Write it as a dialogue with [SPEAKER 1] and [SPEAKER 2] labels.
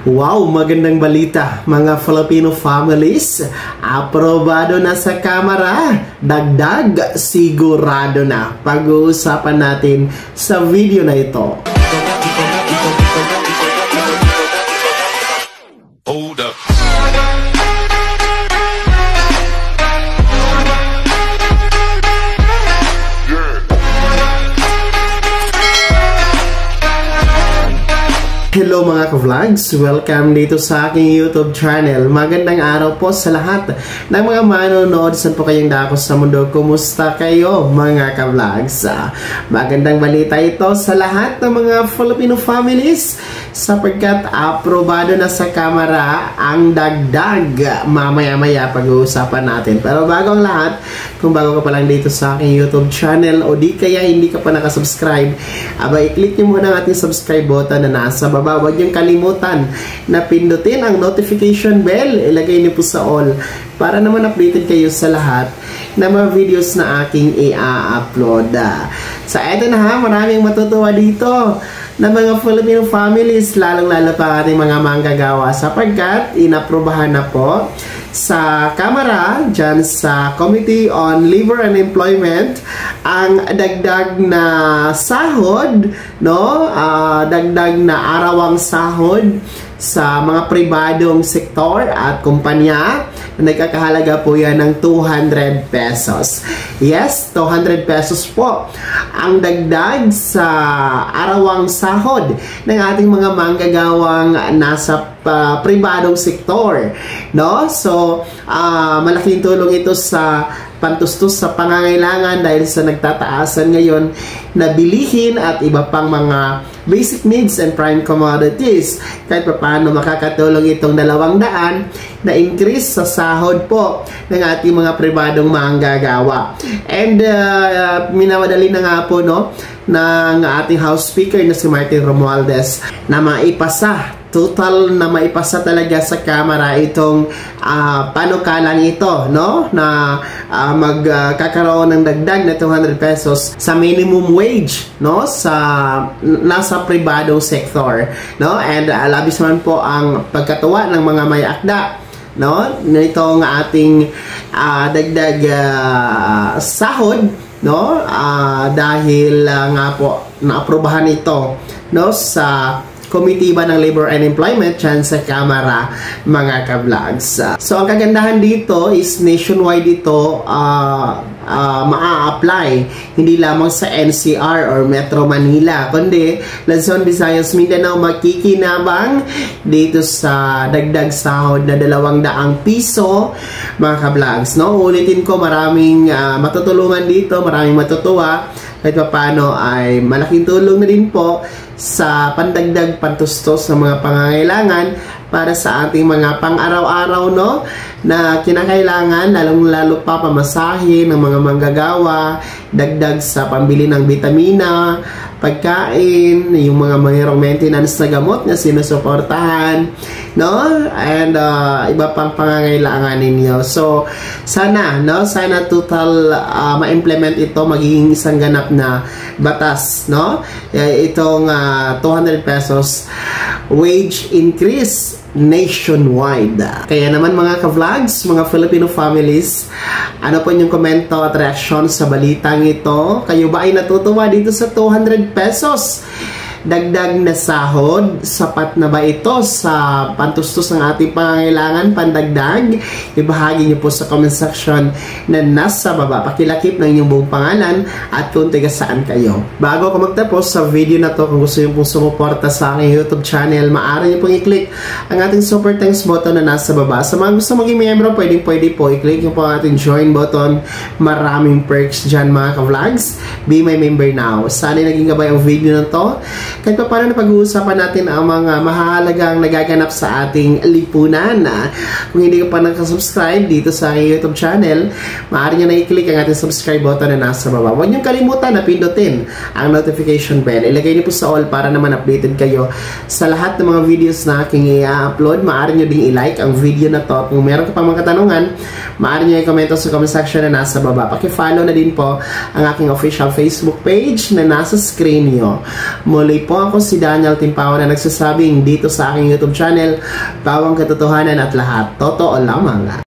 [SPEAKER 1] Wow, magandang balita mga Filipino families. Aprobado na sa Kamara. Dagdag sigurado na. Pag-uusapan natin sa video na ito.
[SPEAKER 2] Hold up.
[SPEAKER 1] Hello mga ka-vlogs! Welcome dito sa aking YouTube channel. Magandang araw po sa lahat ng mga manonood. Saan po kayong dako sa mundo? Kumusta kayo mga ka-vlogs? Magandang balita ito sa lahat ng mga Filipino families sapagkat aprobado na sa Kamara ang dagdag. Mamaya-maya pag-uusapan natin. Pero bago ang lahat, kung bago ka pa lang dito sa aking YouTube channel o di kaya hindi ka pa nakasubscribe, i-click nyo muna ang ating subscribe button na nasa baba. Huwag niyong kalimutan na pindutin ang notification bell. Ilagay niyo po sa all para naman updated kayo sa lahat ng mga videos na aking i-upload. So, eto na ha, maraming matutuwa dito na mga Filipino families, lalong-lalo pa ating mga manggagawa sapagkat inaprobahan na po sa Kamara, dyan sa Committee on Labor and Employment, ang dagdag na sahod, no? Dagdag na arawang sahod sa mga pribadong sektor at kumpanya. Nagkakahalaga po yan ng 200 pesos. Yes, 200 pesos po ang dagdag sa arawang sahod ng ating mga manggagawang nasa pribadong sektor, no? So, malaking tulong ito sa pantustos sa pangangailangan dahil sa nagtataasan ngayon na bilihin at iba pang mga basic needs and prime commodities. Kahit pa paano makakatulong itong 200 na increase sa sahod po ng ating mga pribadong manggagawa. And minamadali na nga po, no, ng ating House Speaker na si Martin Romualdez na maipasa, total na maipasa talaga sa Kamara itong panukalang ito, no, na magkakaroon ng dagdag na 200 pesos sa minimum wage, no, sa nasa pribadong sektor, no. And labis naman po ang pagkatuwa ng mga may akda, no, nitong ating dagdag sahod, no, dahil nga po naaprubahan ito, no, sa Komitiba ng Labor and Employment dyan sa Kamara, mga ka-vlogs. So, ang kagandahan dito is nationwide ito maa-apply. Hindi lamang sa NCR or Metro Manila, kundi Luzon, Visayas, Mindanao makikinabang dito sa dagdag sahod na 200 piso, mga ka-vlogs. No? Ulitin ko, maraming matutulungan dito, maraming matutuwa. Kahit pa paano ay malaking tulong na din po sa pandagdag pantustos sa mga pangangailangan para sa ating mga pang-araw-araw, no, na kinakailangan, lalong-lalo pa pamasahe ng mga manggagawa, dagdag sa pambili ng bitamina, pagkain, yung mga mayroong maintenance na gamot na sinusuportahan, no, and iba pang pangangailangan ninyo. So, sana, no, sana total ma-implement ito, magiging isang ganap na batas, no, itong 200 pesos wage increase nationwide. Kaya naman mga ka-vlogs, mga Filipino families, ano po inyong komento at reaksyon sa balitang ito? Kayo ba ay natutuwa dito sa 200 pesos? Dagdag na sahod, sapat na ba ito sa pantustos ng ating pangangailangan, pandagdag? Ibahagi niyo po sa comment section na nasa baba. Pakilakip ng inyong buong pangalan at kung taga saan kayo. Bago ako magtapos sa video na to, kung gusto niyo pong sumuporta sa aking YouTube channel, maaari niyo pong i-click ang ating super thanks button na nasa baba. Sa mga gusto maging miyembro, pwede po i-click niyo po ang ating join button. Maraming perks dyan mga ka-vlogs. Be my member now. Sana naging gabay ang video na to. Kahit pa paano na pag-uusapan natin ang mga mahalagang nagaganap sa ating lipunan. Kung hindi ka pa nakasubscribe dito sa YouTube channel, maaari nyo na i-click ang ating subscribe button na nasa baba. Huwag nyo kalimutan na pindutin ang notification bell. Ilagay nyo po sa all para naman updated kayo sa lahat ng mga videos na aking i-upload. Maaari nyo ding i-like ang video na to. Kung meron ka pang mga katanungan, maaari nyo i-comment sa comment section na nasa baba. Paki-follow na din po ang aking official Facebook page na nasa screen nyo. Muli po, po ako si Daniel Timpao na nagsasabing dito sa aking YouTube channel, bawang katotohanan at lahat totoo lamang.